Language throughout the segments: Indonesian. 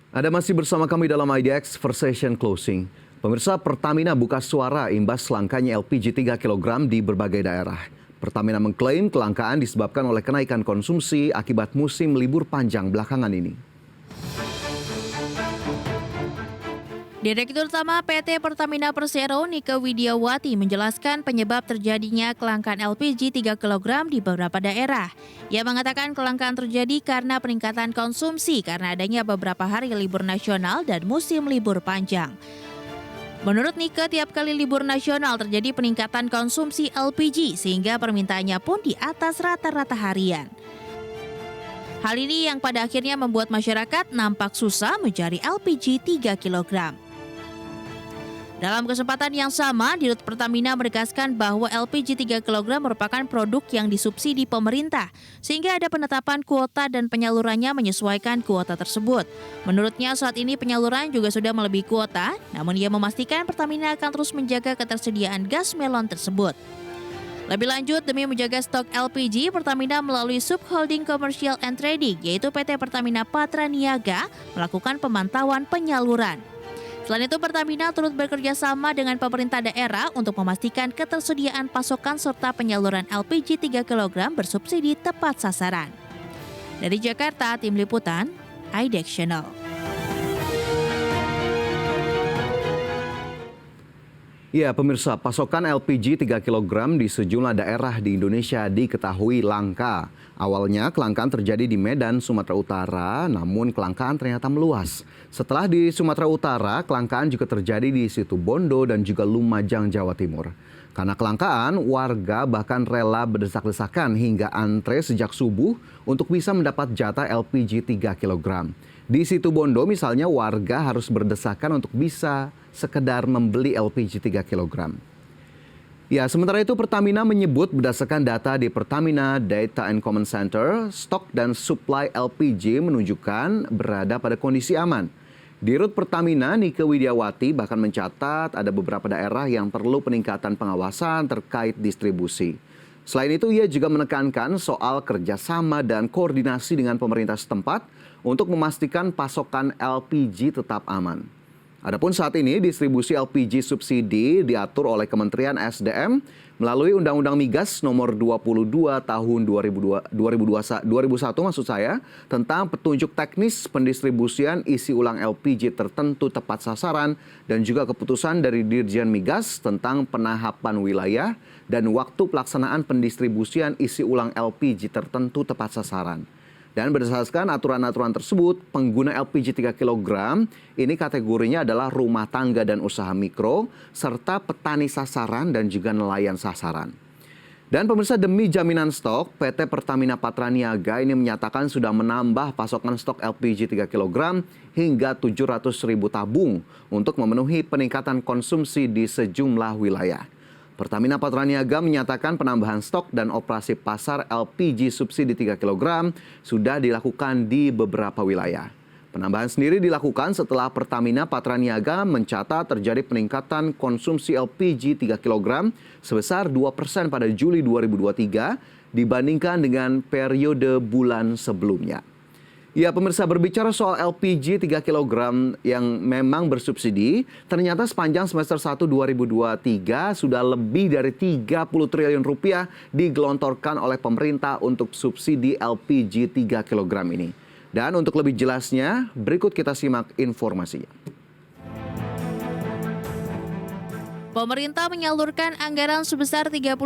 Anda masih bersama kami dalam IDX Versation Closing. Pemirsa, Pertamina buka suara imbas langkanya LPG 3 kg di berbagai daerah. Pertamina mengklaim kelangkaan disebabkan oleh kenaikan konsumsi akibat musim libur panjang belakangan ini. Direktur Utama PT Pertamina Persero Nike Widiawati menjelaskan penyebab terjadinya kelangkaan LPG 3 kg di beberapa daerah. Ia mengatakan kelangkaan terjadi karena peningkatan konsumsi karena adanya beberapa hari libur nasional dan musim libur panjang. Menurut Nike, tiap kali libur nasional terjadi peningkatan konsumsi LPG sehingga permintaannya pun di atas rata-rata harian. Hal ini yang pada akhirnya membuat masyarakat nampak susah mencari LPG 3 kg. Dalam kesempatan yang sama, Dirut Pertamina menegaskan bahwa LPG 3 kg merupakan produk yang disubsidi pemerintah, sehingga ada penetapan kuota dan penyalurannya menyesuaikan kuota tersebut. Menurutnya saat ini penyaluran juga sudah melebihi kuota, namun ia memastikan Pertamina akan terus menjaga ketersediaan gas melon tersebut. Lebih lanjut, demi menjaga stok LPG, Pertamina melalui Subholding Commercial and Trading, yaitu PT Pertamina Patra Niaga, melakukan pemantauan penyaluran. Selain itu, Pertamina turut bekerja sama dengan pemerintah daerah untuk memastikan ketersediaan pasokan serta penyaluran LPG 3 kg bersubsidi tepat sasaran. Dari Jakarta, Tim Liputan, IDX Channel. Ya, pemirsa, pasokan LPG 3 kg di sejumlah daerah di Indonesia diketahui langka. Awalnya kelangkaan terjadi di Medan, Sumatera Utara, namun kelangkaan ternyata meluas. Setelah di Sumatera Utara, kelangkaan juga terjadi di Situbondo dan juga Lumajang, Jawa Timur. Karena kelangkaan, warga bahkan rela berdesak-desakan hingga antre sejak subuh untuk bisa mendapat jatah LPG 3 kg. Di Situbondo misalnya warga harus berdesakan untuk bisa sekedar membeli LPG 3 kg. Ya, sementara itu Pertamina menyebut berdasarkan data di Pertamina Data and Command Center, stok dan supply LPG menunjukkan berada pada kondisi aman. Dirut Pertamina Nike Widiawati bahkan mencatat ada beberapa daerah yang perlu peningkatan pengawasan terkait distribusi. Selain itu, ia juga menekankan soal kerjasama dan koordinasi dengan pemerintah setempat untuk memastikan pasokan LPG tetap aman. Adapun saat ini distribusi LPG subsidi diatur oleh Kementerian SDM melalui Undang-Undang Migas Nomor 22 Tahun 2001 maksud saya tentang petunjuk teknis pendistribusian isi ulang LPG tertentu tepat sasaran dan juga keputusan dari Dirjen Migas tentang penahapan wilayah dan waktu pelaksanaan pendistribusian isi ulang LPG tertentu tepat sasaran. Dan berdasarkan aturan-aturan tersebut, pengguna LPG 3 kg ini kategorinya adalah rumah tangga dan usaha mikro, serta petani sasaran dan juga nelayan sasaran. Dan pemirsa, demi jaminan stok, PT Pertamina Patra Niaga ini menyatakan sudah menambah pasokan stok LPG 3 kg hingga 700.000 tabung untuk memenuhi peningkatan konsumsi di sejumlah wilayah. Pertamina Patra Niaga menyatakan penambahan stok dan operasi pasar LPG subsidi 3 kg sudah dilakukan di beberapa wilayah. Penambahan sendiri dilakukan setelah Pertamina Patra Niaga mencatat terjadi peningkatan konsumsi LPG 3 kg sebesar 2% pada Juli 2023 dibandingkan dengan periode bulan sebelumnya. Ya, pemirsa, berbicara soal LPG 3 kg yang memang bersubsidi, ternyata sepanjang semester 1 2023 sudah lebih dari 30 triliun rupiah digelontorkan oleh pemerintah untuk subsidi LPG 3 kg ini. Dan untuk lebih jelasnya, berikut kita simak informasinya. Pemerintah menyalurkan anggaran sebesar 32,5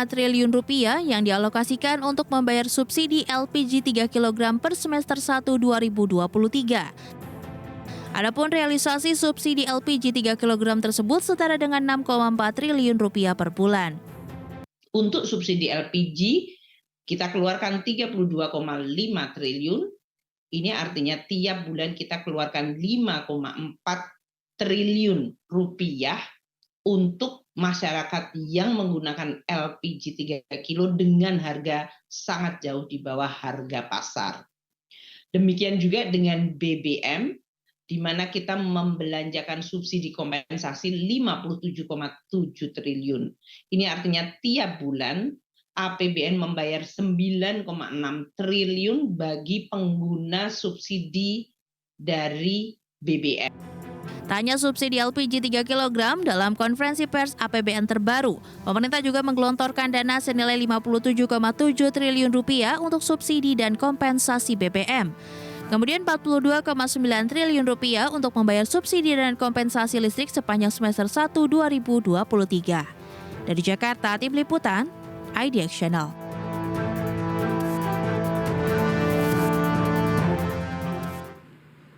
triliun rupiah yang dialokasikan untuk membayar subsidi LPG 3 kg per semester 1 2023. Adapun realisasi subsidi LPG 3 kg tersebut setara dengan 6,4 triliun rupiah per bulan. Untuk subsidi LPG, kita keluarkan 32,5 triliun. Ini artinya tiap bulan kita keluarkan 5,4 triliun rupiah untuk masyarakat yang menggunakan LPG 3 kilo dengan harga sangat jauh di bawah harga pasar. Demikian juga dengan BBM, di mana kita membelanjakan subsidi kompensasi 57,7 triliun. Ini artinya tiap bulan APBN membayar 9,6 triliun bagi pengguna subsidi dari BBM. Tanya subsidi LPG 3 kg dalam konferensi pers APBN terbaru. Pemerintah juga menggelontorkan dana senilai 57,7 triliun rupiah untuk subsidi dan kompensasi BBM. Kemudian 42,9 triliun rupiah untuk membayar subsidi dan kompensasi listrik sepanjang semester 1 2023. Dari Jakarta, Tim Liputan, IDX Channel.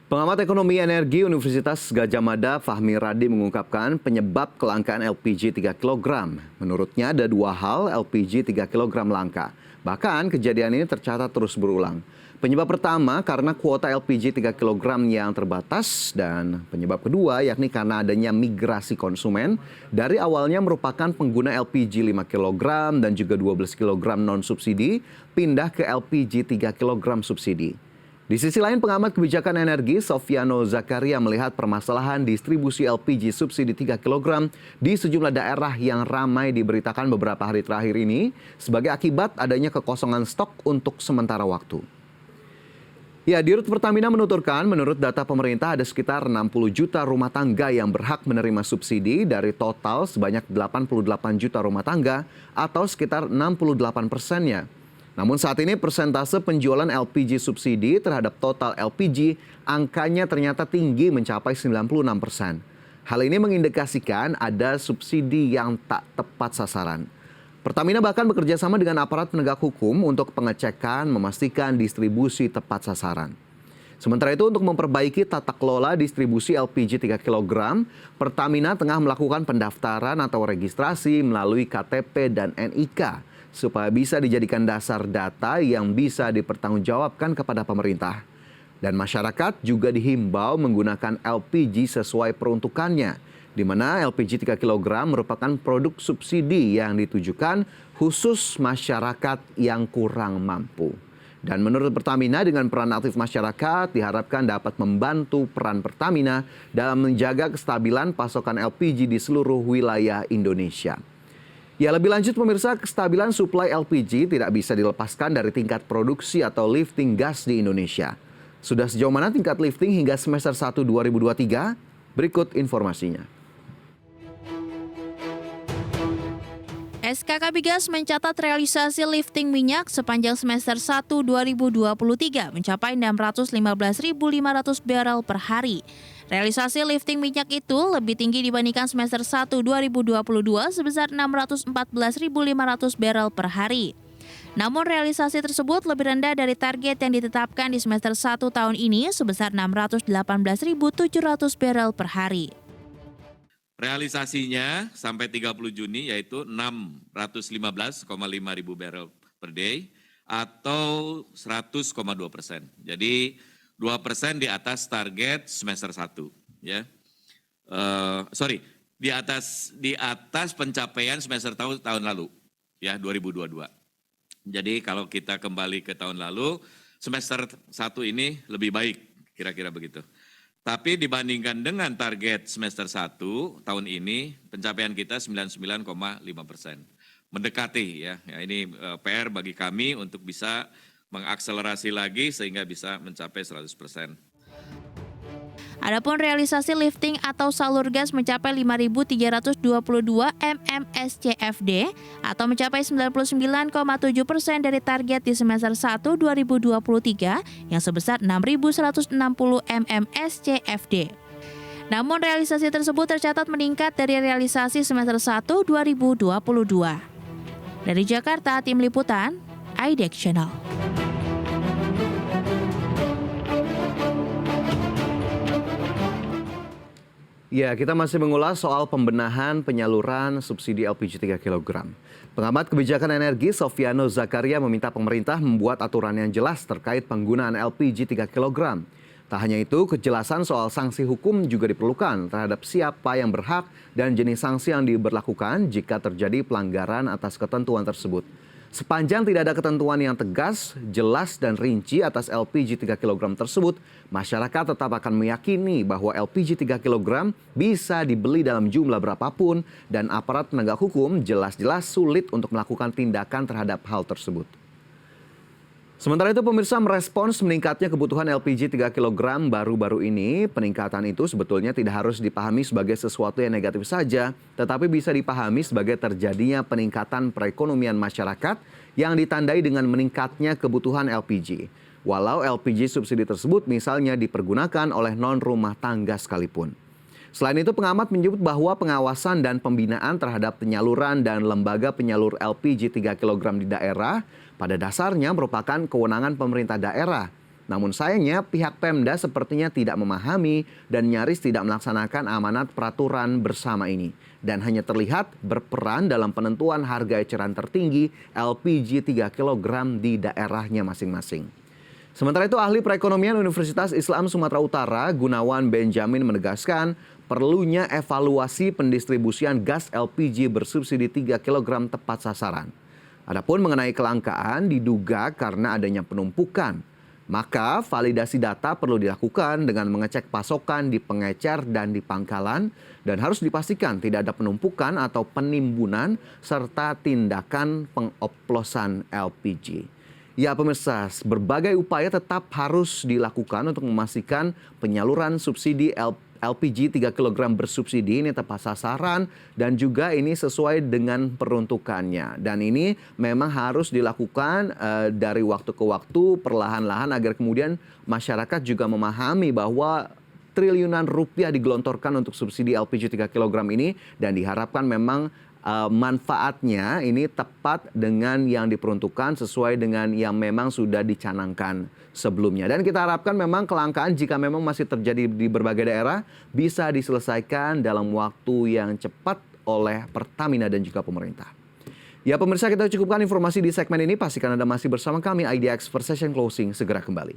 Pengamat ekonomi energi Universitas Gadjah Mada Fahmi Radi mengungkapkan penyebab kelangkaan LPG 3 kg. Menurutnya ada dua hal LPG 3 kg langka. Bahkan kejadian ini tercatat terus berulang. Penyebab pertama karena kuota LPG 3 kg yang terbatas dan penyebab kedua yakni karena adanya migrasi konsumen dari awalnya merupakan pengguna LPG 5 kg dan juga 12 kg non-subsidi pindah ke LPG 3 kg subsidi. Di sisi lain, pengamat kebijakan energi Sofiano Zakaria melihat permasalahan distribusi LPG subsidi 3 kg di sejumlah daerah yang ramai diberitakan beberapa hari terakhir ini sebagai akibat adanya kekosongan stok untuk sementara waktu. Ya, Dirut Pertamina menuturkan menurut data pemerintah ada sekitar 60 juta rumah tangga yang berhak menerima subsidi dari total sebanyak 88 juta rumah tangga atau sekitar 68%-nya. Namun saat ini persentase penjualan LPG subsidi terhadap total LPG angkanya ternyata tinggi mencapai 96%. Hal ini mengindikasikan ada subsidi yang tak tepat sasaran. Pertamina bahkan bekerja sama dengan aparat penegak hukum untuk pengecekan memastikan distribusi tepat sasaran. Sementara itu untuk memperbaiki tata kelola distribusi LPG 3 kg, Pertamina tengah melakukan pendaftaran atau registrasi melalui KTP dan NIK. Supaya bisa dijadikan dasar data yang bisa dipertanggungjawabkan kepada pemerintah. Dan masyarakat juga dihimbau menggunakan LPG sesuai peruntukannya, di mana LPG 3 kg merupakan produk subsidi yang ditujukan khusus masyarakat yang kurang mampu. Dan menurut Pertamina dengan peran aktif masyarakat diharapkan dapat membantu peran Pertamina dalam menjaga kestabilan pasokan LPG di seluruh wilayah Indonesia. Ya, lebih lanjut pemirsa, kestabilan suplai LPG tidak bisa dilepaskan dari tingkat produksi atau lifting gas di Indonesia. Sudah sejauh mana tingkat lifting hingga semester 1 2023? Berikut informasinya. SKK Migas mencatat realisasi lifting minyak sepanjang semester 1 2023 mencapai 615.500 barel per hari. Realisasi lifting minyak itu lebih tinggi dibandingkan semester 1 2022 sebesar 614.500 barel per hari. Namun realisasi tersebut lebih rendah dari target yang ditetapkan di semester 1 tahun ini sebesar 618.700 barel per hari. Realisasinya sampai 30 Juni yaitu 615,5 ribu barel per day atau 100,2%. Jadi 2% di atas target semester 1 ya. Di atas pencapaian semester tahun lalu ya 2022. Jadi kalau kita kembali ke tahun lalu semester 1 ini lebih baik kira-kira begitu. Tapi dibandingkan dengan target semester 1 tahun ini pencapaian kita 99,5%. Mendekati ya. Ini PR bagi kami untuk bisa mengakselerasi lagi sehingga bisa mencapai 100%. Adapun realisasi lifting atau salur gas mencapai 5.322 mmscfd atau mencapai 99,7% dari target di semester 1 2023 yang sebesar 6.160 mmscfd. Namun realisasi tersebut tercatat meningkat dari realisasi semester 1 2022. Dari Jakarta, Tim Liputan, IDX Channel. Ya, kita masih mengulas soal pembenahan penyaluran subsidi LPG 3 kg. Pengamat kebijakan energi Sofiano Zakaria meminta pemerintah membuat aturan yang jelas terkait penggunaan LPG 3 kg. Tak hanya itu, kejelasan soal sanksi hukum juga diperlukan terhadap siapa yang berhak dan jenis sanksi yang diberlakukan jika terjadi pelanggaran atas ketentuan tersebut. Sepanjang tidak ada ketentuan yang tegas, jelas dan rinci atas LPG 3 kg tersebut, masyarakat tetap akan meyakini bahwa LPG 3 kg bisa dibeli dalam jumlah berapapun dan aparat penegak hukum jelas-jelas sulit untuk melakukan tindakan terhadap hal tersebut. Sementara itu pemirsa, merespons meningkatnya kebutuhan LPG 3 kg baru-baru ini, peningkatan itu sebetulnya tidak harus dipahami sebagai sesuatu yang negatif saja, tetapi bisa dipahami sebagai terjadinya peningkatan perekonomian masyarakat yang ditandai dengan meningkatnya kebutuhan LPG. Walau LPG subsidi tersebut misalnya dipergunakan oleh non-rumah tangga sekalipun. Selain itu, pengamat menyebut bahwa pengawasan dan pembinaan terhadap penyaluran dan lembaga penyalur LPG 3 kg di daerah pada dasarnya merupakan kewenangan pemerintah daerah. Namun sayangnya pihak Pemda sepertinya tidak memahami dan nyaris tidak melaksanakan amanat peraturan bersama ini. Dan hanya terlihat berperan dalam penentuan harga eceran tertinggi LPG 3 kg di daerahnya masing-masing. Sementara itu, ahli perekonomian Universitas Islam Sumatera Utara, Gunawan Benjamin menegaskan perlunya evaluasi pendistribusian gas LPG bersubsidi 3 kg tepat sasaran. Adapun mengenai kelangkaan diduga karena adanya penumpukan. Maka validasi data perlu dilakukan dengan mengecek pasokan di pengecer dan di pangkalan dan harus dipastikan tidak ada penumpukan atau penimbunan serta tindakan pengoplosan LPG. Ya pemirsa, berbagai upaya tetap harus dilakukan untuk memastikan penyaluran subsidi LPG 3 kg bersubsidi ini tepat sasaran dan juga ini sesuai dengan peruntukannya. Dan ini memang harus dilakukan dari waktu ke waktu perlahan-lahan agar kemudian masyarakat juga memahami bahwa triliunan rupiah digelontorkan untuk subsidi LPG 3 kg ini dan diharapkan memang manfaatnya ini tepat dengan yang diperuntukkan sesuai dengan yang memang sudah dicanangkan sebelumnya. Dan kita harapkan memang kelangkaan jika memang masih terjadi di berbagai daerah bisa diselesaikan dalam waktu yang cepat oleh Pertamina dan juga pemerintah. Ya pemirsa, kita cukupkan informasi di segmen ini. Pastikan Anda masih bersama kami, IDX for Session Closing segera kembali.